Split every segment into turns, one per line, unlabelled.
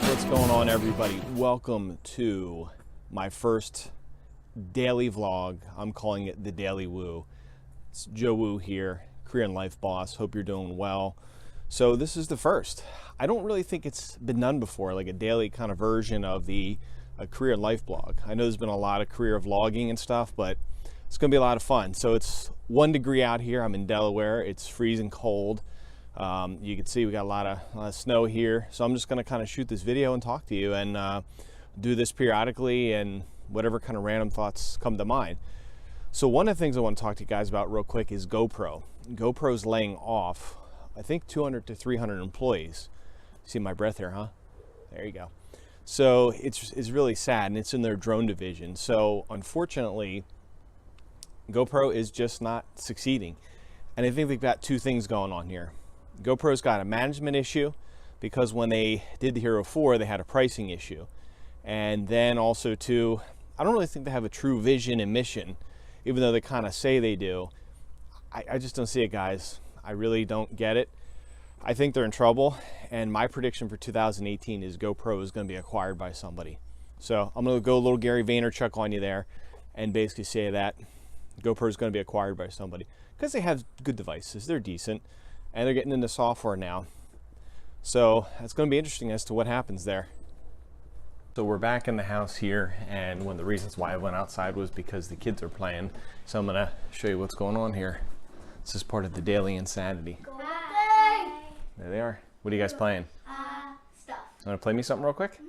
What's going on, everybody? Welcome to my first daily vlog. I'm calling it The Daily Woo. It's JoeWoo here, career and life boss. Hope you're doing well. So this is the first. I don't really think it's been done before, like a daily kind of version of the career and life blog. I know there's been a lot of career vlogging and stuff, but it's gonna be a lot of fun. So it's 1 degree out here. I'm in Delaware. It's freezing cold. You can see we got a lot of snow here. So I'm just gonna kind of shoot this video and talk to you and do this periodically and whatever kind of random thoughts come to mind. So one of the things I want to talk to you guys about real quick is GoPro. GoPro's laying off, I think 200 to 300 employees. See my breath here, huh? There you go. So it's really sad, and it's in their drone division. So unfortunately, GoPro is just not succeeding. And I think they've got two things going on here. GoPro's got a management issue because when they did the Hero 4, they had a pricing issue. And then also too, I don't really think they have a true vision and mission, even though they kind of say they do. I just don't see it, guys. I really don't get it. I think they're in trouble, and my prediction for 2018 is GoPro is going to be acquired by somebody. So I'm going to go a little Gary Vaynerchuk on you there and basically say that GoPro is going to be acquired by somebody because they have good devices. They're decent, and they're getting into software now. So it's going to be interesting as to what happens there. So we're back in the house here, and one of the reasons why I went outside was because the kids are playing. So I'm going to show you what's going on here. This is part of the daily insanity.
Hi.
There they are. What are you guys playing?
Stuff.
You want to play me something real quick?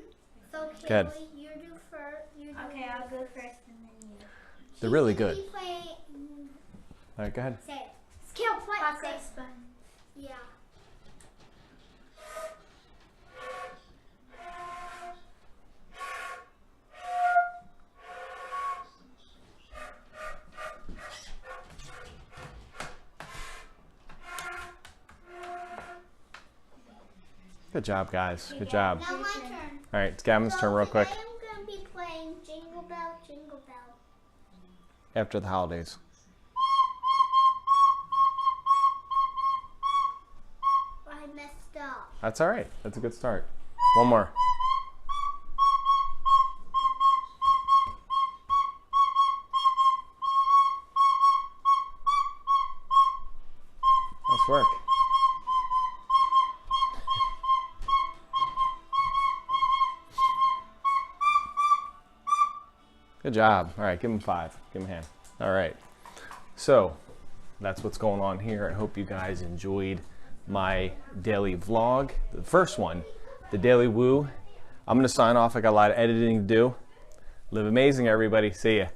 So
Go ahead.
you do first. Okay, I'll go first and then you.
They're really good.
Play,
All right, go ahead.
say it. Skill play. Process fun. Yeah.
Good job, guys. Good job.
Now my turn.
All right, it's Gavin's turn real quick.
Today I'm going to be playing Jingle Bell, Jingle Bell.
After the holidays.
I messed up.
That's all right. That's a good start. One more. Nice work. Good job. All right, give him 5. Give him a hand. All right. So that's what's going on here. I hope you guys enjoyed my daily vlog, the first one, the Daily Woo. I'm going to sign off. I got a lot of editing to do. Live amazing, everybody. See ya.